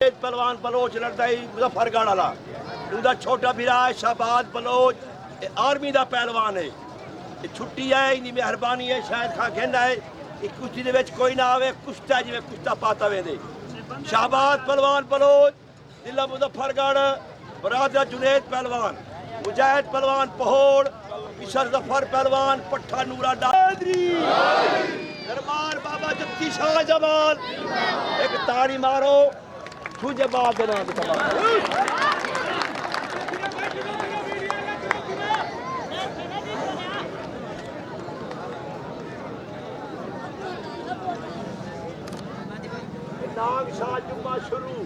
पहलवान बलोच लड़ता है मुजफ्फरगढ़ वाला उनका छोटा भीरा है शाहबाज बलोच आर्मी का पहलवान है छुट्टी है इनकी मेहरबानी है शायद खा कहना है कुश्ती दे विच कोई ना आवे कुश्ता जिवें कुश्ता पाता वेंदे शाहबाज पहलवान बलोच जिला मुजफ्फरगढ़ बरादर जुनेद पहलवान मुजाहिद पहलवान पहोड़ किशर जफर पहलवान पट्ठा नूरा डादरी दरबार बाबा जत्ती शाह जमाल एक ताड़ी मारो तुझे बात देना नाग शाह जुम्मा शुरू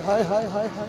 हाय हाय हाय हाय